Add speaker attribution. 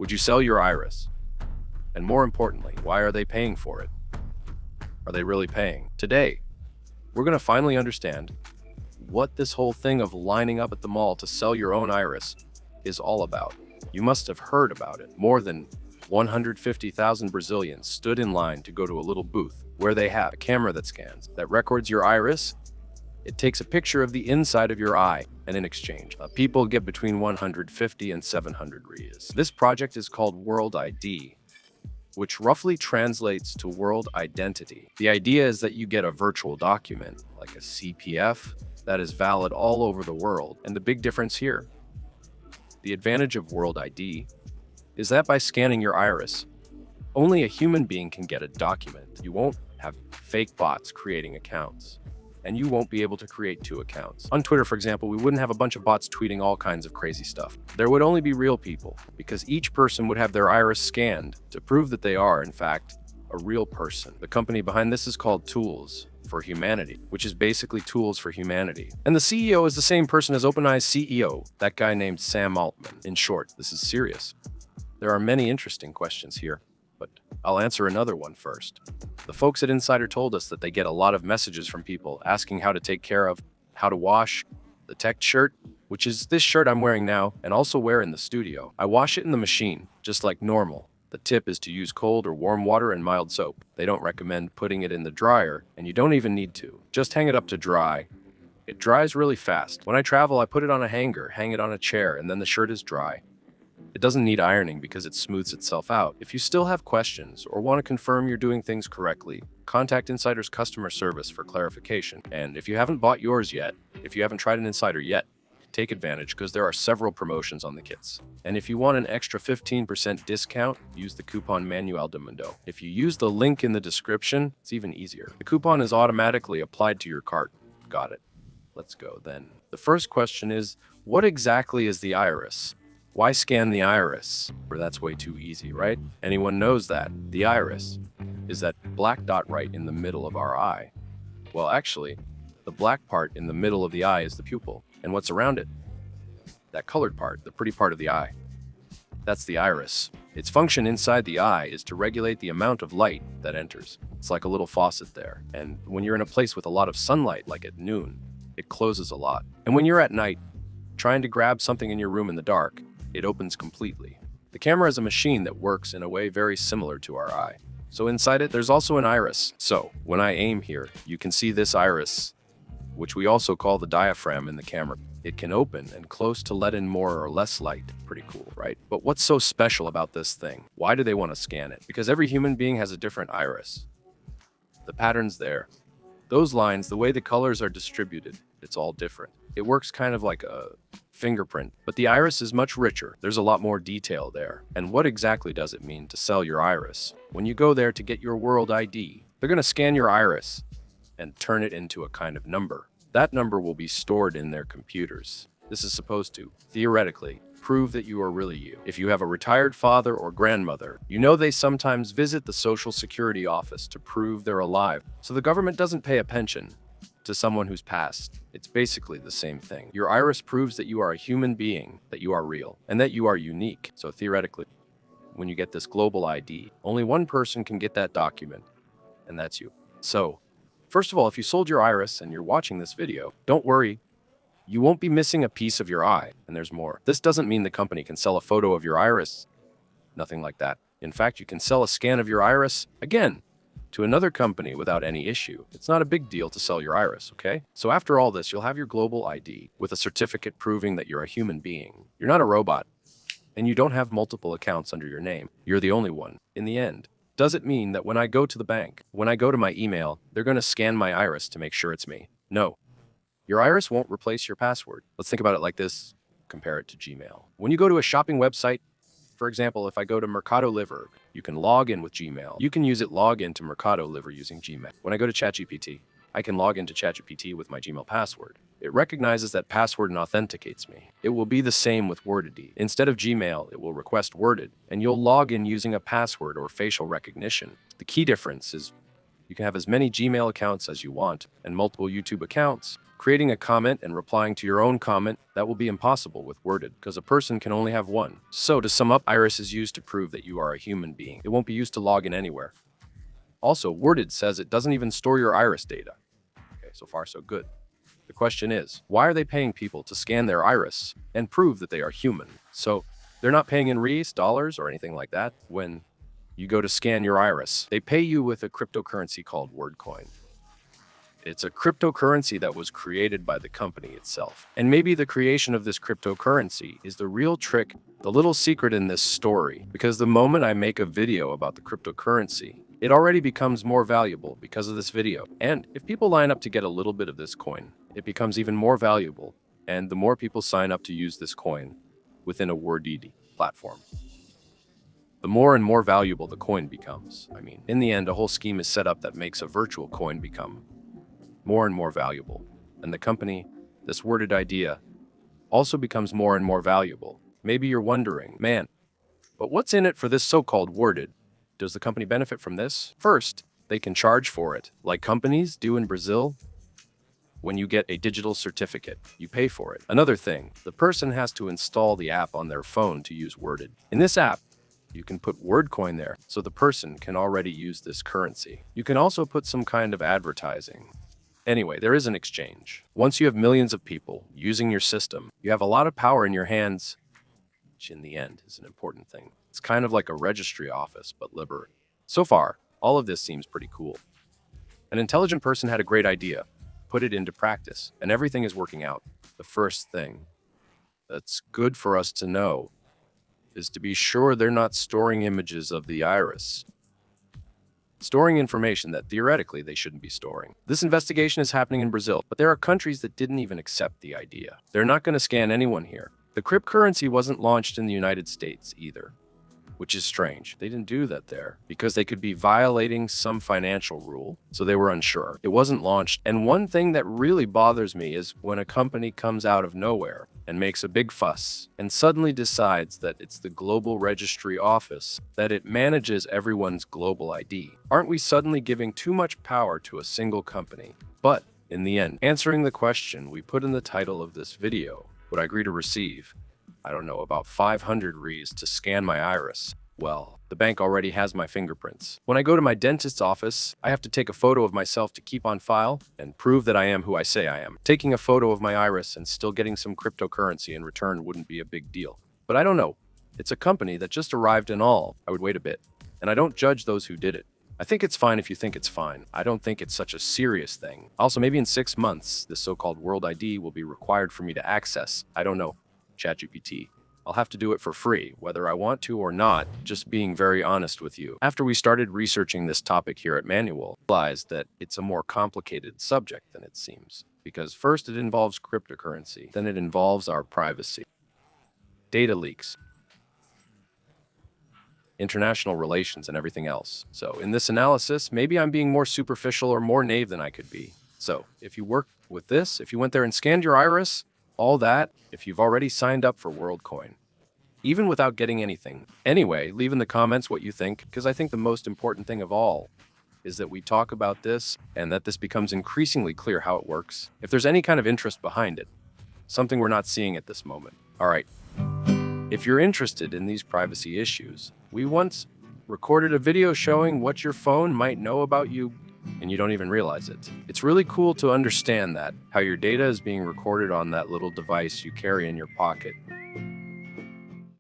Speaker 1: Would you sell your iris? And more importantly, why are they paying for it? Are they really paying? Today, we're going to finally understand what this whole thing of lining up at the mall to sell your own iris is all about. You must have heard about it. More than 150,000 Brazilians stood in line to go to a little booth where they have a camera that scans, that records your iris. It takes a picture of the inside of your eye, and in exchange, people get between 150 and 700 reais. This project is called World ID, which roughly translates to world identity. The idea is that you get a virtual document, like a CPF, that is valid all over the world. And the big difference here, the advantage of World ID, is that by scanning your iris, only a human being can get a document. You won't have fake bots creating accounts, and you won't be able to create two accounts. On Twitter, for example, we wouldn't have a bunch of bots tweeting all kinds of crazy stuff. There would only be real people, because each person would have their iris scanned to prove that they are, in fact, a real person. The company behind this is called Tools for Humanity, which is basically tools for humanity. And the CEO is the same person as OpenAI's CEO, that guy named Sam Altman. In short, this is serious. There are many interesting questions here, but I'll answer another one first. The folks at Insider told us that they get a lot of messages from people asking how to take care of, how to wash the tech shirt, which is this shirt I'm wearing now and also wear in the studio. I wash it in the machine, just like normal. The tip is to use cold or warm water and mild soap. They don't recommend putting it in the dryer, and you don't even need to. Just hang it up to dry. It dries really fast. When I travel, I put it on a hanger, hang it on a chair, and then the shirt is dry. It doesn't need ironing because it smooths itself out. If you still have questions or want to confirm you're doing things correctly, contact Insider's customer service for clarification. And if you haven't bought yours yet, if you haven't tried an Insider yet, take advantage because there are several promotions on the kits. And if you want an extra 15% discount, use the coupon Manuel de Mundo. If you use the link in the description, it's even easier. The coupon is automatically applied to your cart. Got it. Let's go then. The first question is, what exactly is the iris? Why scan the iris? Or that's way too easy, right? Anyone knows that. The iris is that black dot right in the middle of our eye. Well, actually, the black part in the middle of the eye is the pupil. And what's around it? That colored part, the pretty part of the eye. That's the iris. Its function inside the eye is to regulate the amount of light that enters. It's like a little faucet there. And when you're in a place with a lot of sunlight, like at noon, it closes a lot. And when you're at night, trying to grab something in your room in the dark, it opens completely. The camera is a machine that works in a way very similar to our eye. So inside it, there's also an iris. So when I aim here, you can see this iris, which we also call the diaphragm in the camera. It can open and close to let in more or less light. Pretty cool, right? But what's so special about this thing? Why do they want to scan it? Because every human being has a different iris. The pattern's there. Those lines, the way the colors are distributed, it's all different. It works kind of like a fingerprint, but the iris is much richer. There's a lot more detail there. And what exactly does it mean to sell your iris? When you go there to get your World ID, they're going to scan your iris and turn it into a kind of number. That number will be stored in their computers. This is supposed to, theoretically, prove that you are really you. If you have a retired father or grandmother, you know they sometimes visit the Social Security office to prove they're alive. So the government doesn't pay a pension to someone who's passed. It's basically the same thing. Your iris proves that you are a human being, that you are real, and that you are unique. So theoretically, when you get this global ID, only one person can get that document, and that's you. So, first of all, if you sold your iris and you're watching this video, don't worry. You won't be missing a piece of your eye, and there's more. This doesn't mean the company can sell a photo of your iris. Nothing like that. In fact, you can sell a scan of your iris, again, to another company without any issue. It's not a big deal to sell your iris, okay? So after all this, you'll have your global ID with a certificate proving that you're a human being. You're not a robot, and you don't have multiple accounts under your name. You're the only one. In the end, does it mean that when I go to the bank, when I go to my email, they're going to scan my iris to make sure it's me? No. Your iris won't replace your password. Let's think about it like this. Compare it to Gmail. When you go to a shopping website, for example, if I go to Mercado Libre, you can log in with Gmail. You can use it log into Mercado Libre using Gmail. When I go to ChatGPT, I can log into ChatGPT with my Gmail password. It recognizes that password and authenticates me. It will be the same with WorldID. Instead of Gmail, it will request WordID, and you'll log in using a password or facial recognition. The key difference is you can have as many Gmail accounts as you want and multiple YouTube accounts, Creating a comment and replying to your own comment, that will be impossible with worded, because a person can only have one. So to sum up, iris is used to prove that you are a human being. It won't be used to log in anywhere. Also, worded says it doesn't even store your iris data. Okay, so far so good. The question is, why are they paying people to scan their iris and prove that they are human? So they're not paying in reais, dollars, or anything like that. When you go to scan your iris, they pay you with a cryptocurrency called WorldCoin. It's a cryptocurrency that was created by the company itself. And maybe the creation of this cryptocurrency is the real trick, the little secret in this story. Because the moment I make a video about the cryptocurrency, it already becomes more valuable because of this video. And if people line up to get a little bit of this coin, it becomes even more valuable. And the more people sign up to use this coin within a WorldCoin platform, the more and more valuable the coin becomes. I mean, in the end, a whole scheme is set up that makes a virtual coin become more and more valuable. And the company, this worded idea, also becomes more and more valuable. Maybe you're wondering, man, but what's in it for this so-called worded? Does the company benefit from this? First, they can charge for it, like companies do in Brazil. When you get a digital certificate, you pay for it. Another thing, the person has to install the app on their phone to use worded. In this app, you can put WorldCoin there, so the person can already use this currency. You can also put some kind of advertising. Anyway, there is an exchange. Once you have millions of people using your system, you have a lot of power in your hands, which in the end is an important thing. It's kind of like a registry office, but liberal. So far, all of this seems pretty cool. An intelligent person had a great idea, put it into practice, and everything is working out. The first thing that's good for us to know is to be sure they're not storing images of the iris, storing information that theoretically they shouldn't be storing. This investigation is happening in Brazil, but there are countries that didn't even accept the idea. They're not going to scan anyone here. The cryptocurrency wasn't launched in the United States either, which is strange. They didn't do that there because they could be violating some financial rule, so they were unsure. It wasn't launched. And one thing that really bothers me is when a company comes out of nowhere and makes a big fuss and suddenly decides that it's the global registry office, that it manages everyone's global ID. Aren't we suddenly giving too much power to a single company? But in the end, answering the question we put in the title of this video, would I agree to receive, I don't know, about 500 reais to scan my iris? Well, the bank already has my fingerprints. When I go to my dentist's office, I have to take a photo of myself to keep on file and prove that I am who I say I am. Taking a photo of my iris and still getting some cryptocurrency in return wouldn't be a big deal. But I don't know. It's a company that just arrived and all. I would wait a bit. And I don't judge those who did it. I think it's fine if you think it's fine. I don't think it's such a serious thing. Also, maybe in 6 months, this so-called World ID will be required for me to access. I don't know. ChatGPT. I'll have to do it for free, whether I want to or not, just being very honest with you. After we started researching this topic here at Manual, I realized that it's a more complicated subject than it seems. Because first it involves cryptocurrency, then it involves our privacy, data leaks, international relations, and everything else. So in this analysis, maybe I'm being more superficial or more naive than I could be. So if you work with this, if you went there and scanned your iris, all that, if you've already signed up for WorldCoin, even without getting anything. Anyway, leave in the comments what you think, because I think the most important thing of all is that we talk about this and that this becomes increasingly clear how it works. If there's any kind of interest behind it, something we're not seeing at this moment. All right. If you're interested in these privacy issues, we once recorded a video showing what your phone might know about you and you don't even realize it. It's really cool to understand that, how your data is being recorded on that little device you carry in your pocket.